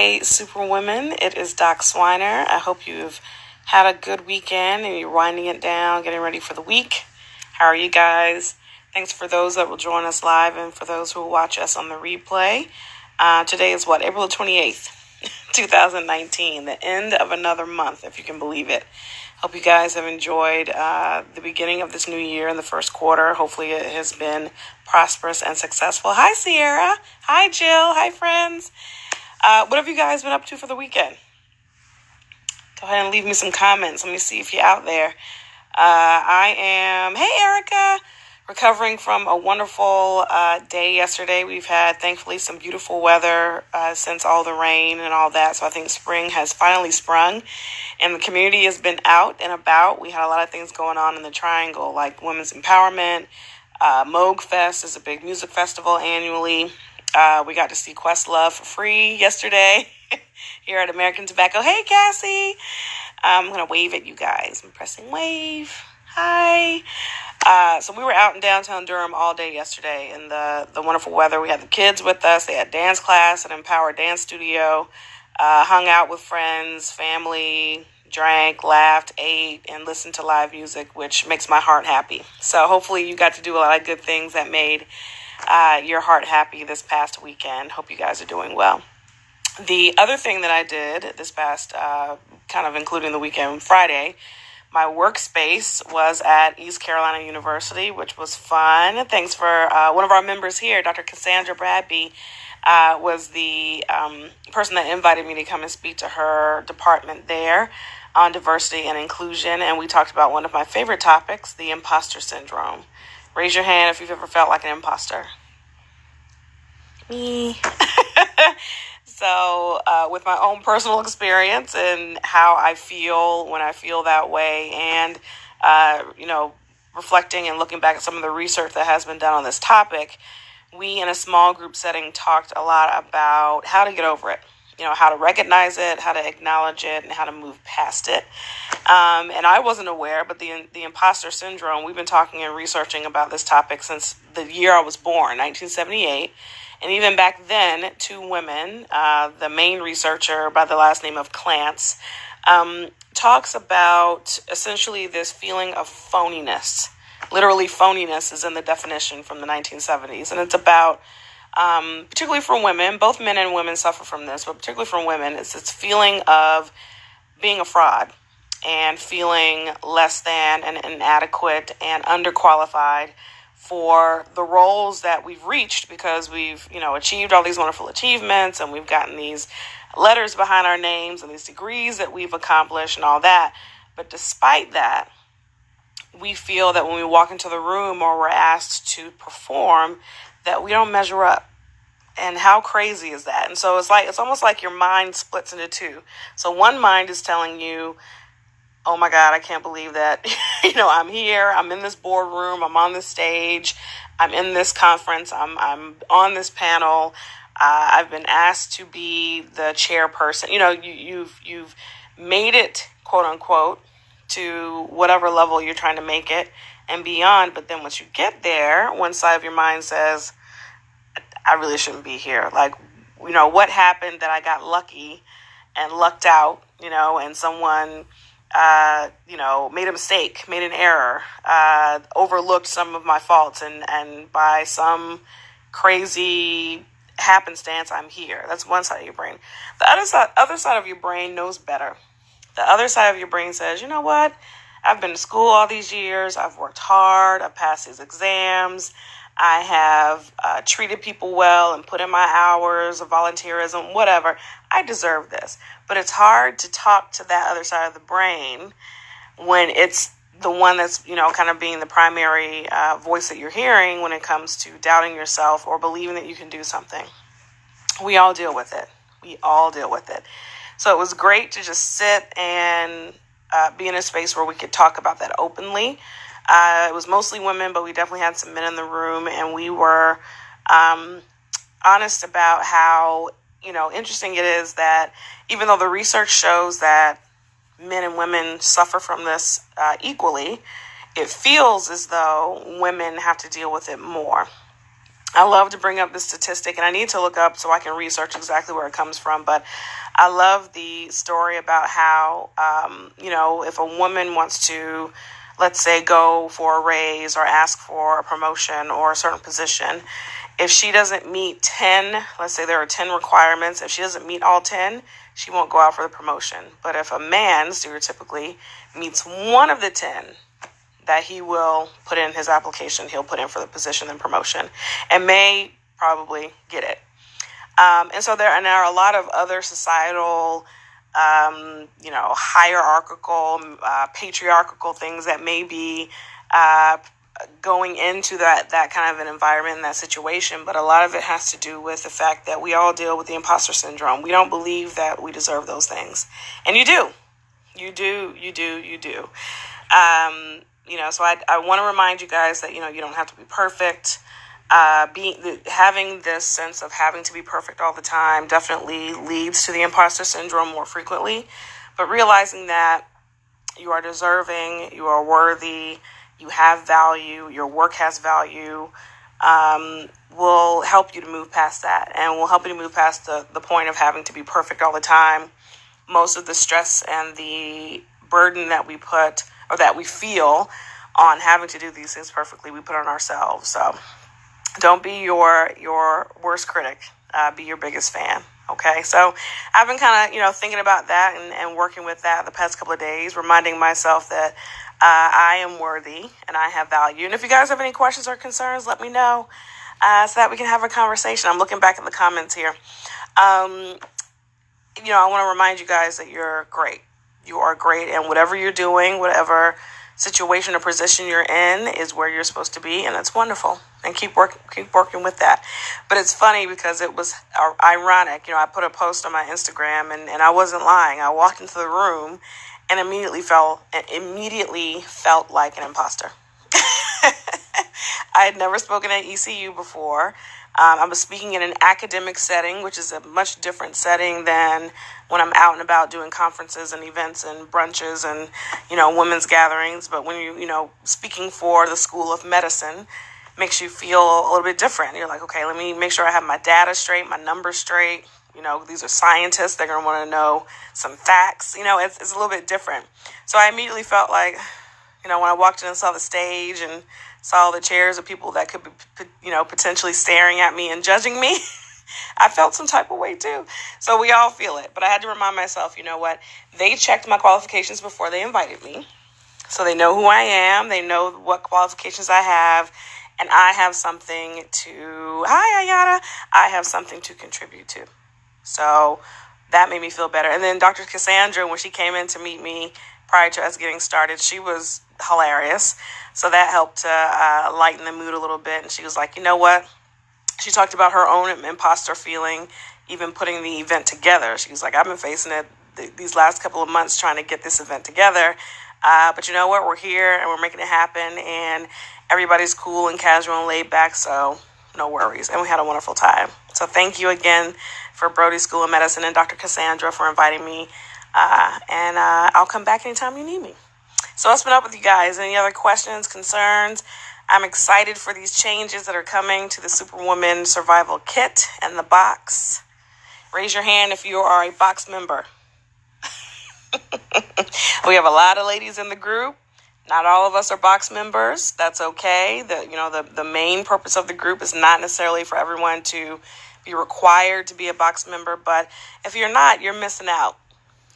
Hey, Superwoman, it is Doc Swiner. I hope you've had a good weekend and you're winding it down, getting ready for the week. How are you guys? Thanks for those that will join us live and for those who will watch us on the replay. Today is April 28th, 2019, the end of another month, if you can believe it. Hope you guys have enjoyed the beginning of this new year in the first quarter. Hopefully it has been prosperous and successful. Hi, Sierra. Hi, Jill. Hi, friends. What have you guys been up to for the weekend? Go ahead and leave me some comments. Let me see if you're out there. I am, hey, Erica, recovering from a wonderful day yesterday. We've had, thankfully, some beautiful weather since all the rain and all that. So I think spring has finally sprung. And the community has been out and about. We had a lot of things going on in the Triangle, like women's empowerment. Moog Fest is a big music festival annually. We got to see Questlove for free yesterday here at American Tobacco. Hey, Cassie. I'm going to wave at you guys. I'm pressing wave. Hi. So we were out in downtown Durham all day yesterday in the wonderful weather. We had the kids with us. They had dance class at Empower Dance Studio. Hung out with friends, family, drank, laughed, ate, and listened to live music, which makes my heart happy. So hopefully you got to do a lot of good things that made your heart happy this past weekend. Hope you guys are doing well. The other thing that I did this past, kind of including the weekend, Friday, my workspace was at East Carolina University, which was fun. Thanks for one of our members here, Dr. Cassandra Bradby, was the person that invited me to come and speak to her department there on diversity and inclusion. And we talked about one of my favorite topics, the imposter syndrome. Raise your hand if you've ever felt like an imposter. Me. So with my own personal experience and how I feel when I feel that way, and, reflecting and looking back at some of the research that has been done on this topic, we in a small group setting talked a lot about how to get over it, how to recognize it, how to acknowledge it, and how to move past it. And I wasn't aware, but the imposter syndrome, we've been talking and researching about this topic since the year I was born, 1978. And even back then, two women, the main researcher by the last name of Clance, talks about essentially this feeling of phoniness. Literally, phoniness is in the definition from the 1970s. And it's about, particularly for women, both men and women suffer from this, but particularly for women, it's this feeling of being a fraud and feeling less than and inadequate and underqualified for the roles that we've reached, because we've, achieved all these wonderful achievements and we've gotten these letters behind our names and these degrees that we've accomplished and all that. But despite that, we feel that when we walk into the room or we're asked to perform, that we don't measure up. And how crazy is that? And so it's almost like your mind splits into two. So one mind is telling you, oh my God, I can't believe that, I'm here, I'm in this boardroom, I'm on this stage, I'm in this conference, I'm on this panel, I've been asked to be the chairperson. You've made it, quote unquote, to whatever level you're trying to make it and beyond. But then once you get there, one side of your mind says, I really shouldn't be here. Like, what happened that I got lucky and lucked out, and someone made a mistake, made an error, overlooked some of my faults, and by some crazy happenstance, I'm here. That's one side of your brain. The other side of your brain knows better. The other side of your brain says, you know what? I've been to school all these years. I've worked hard. I've passed these exams. I have treated people well and put in my hours of volunteerism, whatever. I deserve this. But it's hard to talk to that other side of the brain when it's the one that's, kind of being the primary voice that you're hearing when it comes to doubting yourself or believing that you can do something. We all deal with it. So it was great to just sit and be in a space where we could talk about that openly. It was mostly women, but we definitely had some men in the room, and we were honest about how, interesting it is that even though the research shows that men and women suffer from this equally, it feels as though women have to deal with it more. I love to bring up this statistic, and I need to look up so I can research exactly where it comes from. But I love the story about how, if a woman wants to, let's say, go for a raise or ask for a promotion or a certain position, if she doesn't meet 10, let's say there are 10 requirements, if she doesn't meet all 10, she won't go out for the promotion. But if a man, stereotypically, meets one of the 10, that he will put in his application, he'll put in for the position and promotion, and may probably get it. And so there are a lot of other societal, hierarchical, patriarchal things that may be going into that kind of an environment, in that situation. But a lot of it has to do with the fact that we all deal with the imposter syndrome. We don't believe that we deserve those things. And you do. You do. So I want to remind you guys that, you don't have to be perfect. Having this sense of having to be perfect all the time definitely leads to the imposter syndrome more frequently. But realizing that you are deserving, you are worthy, you have value, your work has value, will help you to move past that, and will help you to move past the point of having to be perfect all the time. Most of the stress and the burden that we put, or that we feel, on having to do these things perfectly, we put on ourselves. So don't be your worst critic. Be your biggest fan. Okay, so I've been kind of, thinking about that and working with that the past couple of days, reminding myself that I am worthy and I have value. And if you guys have any questions or concerns, let me know so that we can have a conversation. I'm looking back at the comments here. I want to remind you guys that you're great. You are great, and whatever you're doing, whatever situation or position you're in, is where you're supposed to be, and that's wonderful. And keep working with that. But it's funny because it was ironic. I put a post on my Instagram, and I wasn't lying. I walked into the room and immediately felt like an imposter. I had never spoken at ECU before. I was speaking in an academic setting, which is a much different setting than when I'm out and about doing conferences and events and brunches and, women's gatherings. But when you, speaking for the School of Medicine, makes you feel a little bit different. You're like, okay, let me make sure I have my data straight, my numbers straight. These are scientists. They're going to want to know some facts. It's a little bit different. So I immediately felt like, when I walked in and saw the stage and saw the chairs of people that could be, potentially staring at me and judging me, I felt some type of way too. So we all feel it. But I had to remind myself, what? They checked my qualifications before they invited me. So they know who I am. They know what qualifications I have. And I have something I have something to contribute to. So that made me feel better. And then Dr. Cassandra, when she came in to meet me prior to us getting started, she was hilarious. So that helped to lighten the mood a little bit. And she was like, you know what? She talked about her own imposter feeling, even putting the event together. She was like, I've been facing it these last couple of months trying to get this event together. But you know what? We're here and we're making it happen. And everybody's cool and casual and laid back. So no worries. And we had a wonderful time. So thank you again for Brody School of Medicine and Dr. Cassandra for inviting me. And I'll come back anytime you need me. So what's been up with you guys? Any other questions, concerns? I'm excited for these changes that are coming to the Superwoman Survival Kit and the box. Raise your hand if you are a box member. We have a lot of ladies in the group. Not all of us are box members. That's okay. The main purpose of the group is not necessarily for everyone to be required to be a box member. But if you're not, you're missing out.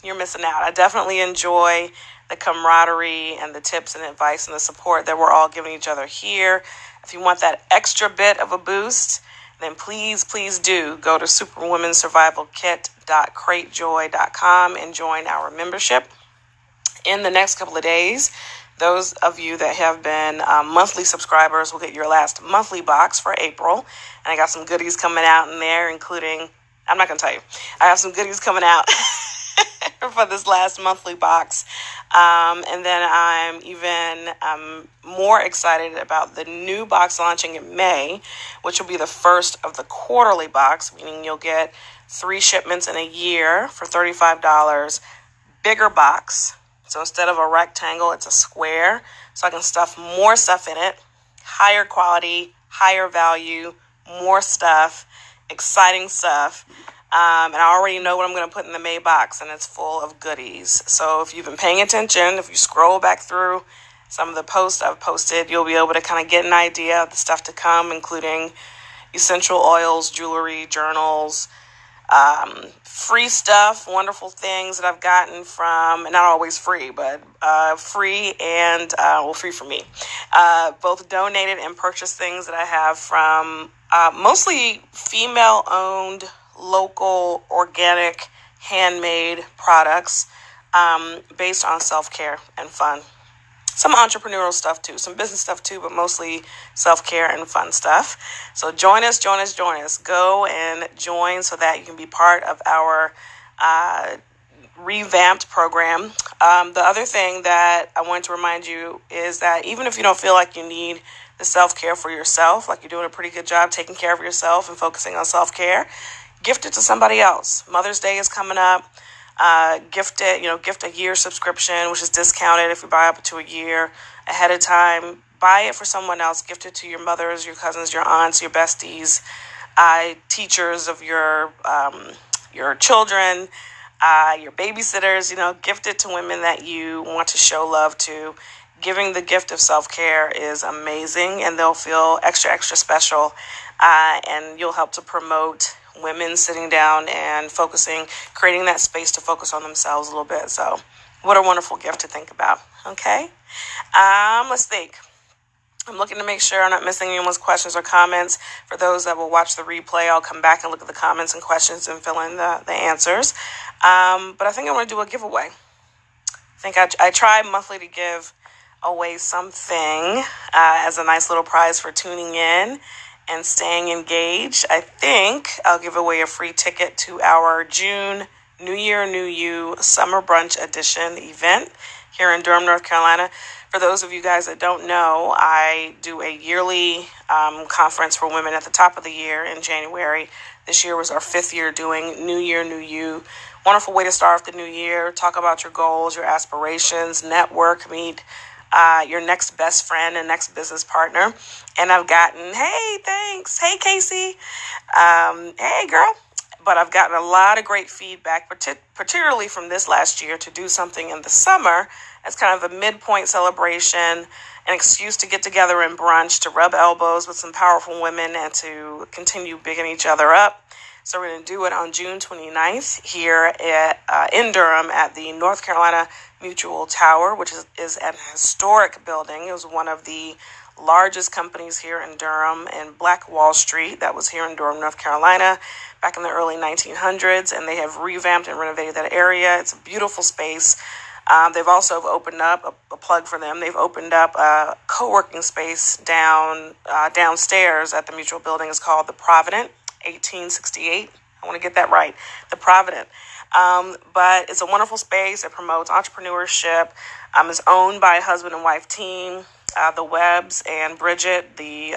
You're missing out. I definitely enjoy the camaraderie and the tips and advice and the support that we're all giving each other here. If you want that extra bit of a boost, then please do go to superwomansurvivalkit.cratejoy.com and join our membership. In the next couple of days, those of you that have been monthly subscribers will get your last monthly box for April. And I got some goodies coming out in there, including, I'm not going to tell you, I have some goodies coming out for this last monthly box. And then I'm even more excited about the new box launching in May, which will be the first of the quarterly box, meaning you'll get 3 shipments in a year for $35. Bigger box. So instead of a rectangle, it's a square. So I can stuff more stuff in it, higher quality, higher value, more stuff, exciting stuff. And I already know what I'm going to put in the May box, and it's full of goodies. So if you've been paying attention, if you scroll back through some of the posts I've posted, you'll be able to kind of get an idea of the stuff to come, including essential oils, jewelry, journals, free stuff, wonderful things that I've gotten from, not always free, but free and, free for me. Both donated and purchased things that I have from mostly female-owned, local, organic, handmade products based on self-care and fun. Some entrepreneurial stuff too, some business stuff too, but mostly self-care and fun stuff. So join us. Go and join so that you can be part of our revamped program. The other thing that I want to remind you is that even if you don't feel like you need the self-care for yourself, like you're doing a pretty good job taking care of yourself and focusing on self-care, gift it to somebody else. Mother's Day is coming up. Gift a year subscription, which is discounted if you buy up to a year ahead of time. Buy it for someone else. Gift it to your mothers, your cousins, your aunts, your besties, teachers of your children, your babysitters. Gift it to women that you want to show love to. Giving the gift of self-care is amazing, and they'll feel extra, extra special, and you'll help to promote women sitting down and focusing, creating that space to focus on themselves a little bit. So what a wonderful gift to think about. Okay. Let's think. I'm looking to make sure I'm not missing anyone's questions or comments. For those that will watch the replay, I'll come back and look at the comments and questions and fill in the answers. But I think I want to do a giveaway. I think I try monthly to give away something as a nice little prize for tuning in and staying engaged. I think I'll give away a free ticket to our June New Year, New You Summer Brunch Edition event here in Durham, North Carolina. For those of you guys that don't know, I do a yearly conference for women at the top of the year in January. This year was our 5th year doing New Year, New You. Wonderful way to start off the new year. Talk about your goals, your aspirations, network, meet your next best friend and next business partner. And I've gotten, hey, thanks. Hey, Casey. Hey, girl. But I've gotten a lot of great feedback, particularly from this last year, to do something in the summer as kind of a midpoint celebration, an excuse to get together and brunch, to rub elbows with some powerful women and to continue bigging each other up. So we're going to do it on June 29th here in Durham at the North Carolina Mutual Tower, which is an historic building. It was one of the largest companies here in Durham and Black Wall Street that was here in Durham, North Carolina back in the early 1900s, and they have revamped and renovated that area. It's a beautiful space. They've also opened up, a plug for them, they've opened up a co-working space downstairs at the Mutual building. It's called the Provident, 1868. I want to get that right. The Provident. But it's a wonderful space. It promotes entrepreneurship. It's owned by a husband and wife team, the Webbs, and Bridget, the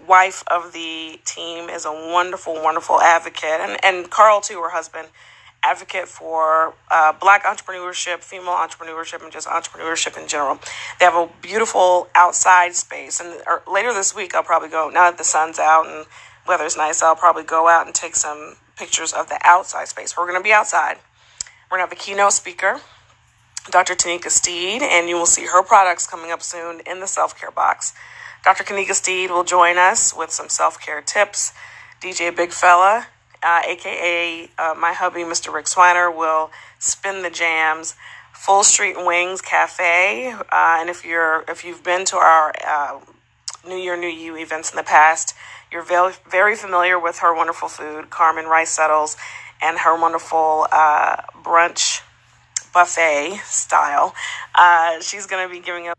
wife of the team, is a wonderful, wonderful advocate. And Carl, too, her husband, advocate for Black entrepreneurship, female entrepreneurship, and just entrepreneurship in general. They have a beautiful outside space. And later this week, I'll probably go, now that the sun's out and weather's nice, I'll probably go out and take some pictures of the outside space. We're going to be outside. We're going to have a keynote speaker, Dr. Tanika Steed, and you will see her products coming up soon in the self-care box. Dr. Tanika Steed will join us with some self-care tips. DJ Big Fella, a.k.a. my hubby, Mr. Rick Swiner, will spin the jams. Full Street Wings Cafe, and if you've been to our New Year, New You events in the past, you're very familiar with her wonderful food, Carmen Rice Settles, and her wonderful brunch buffet style. She's going to be giving us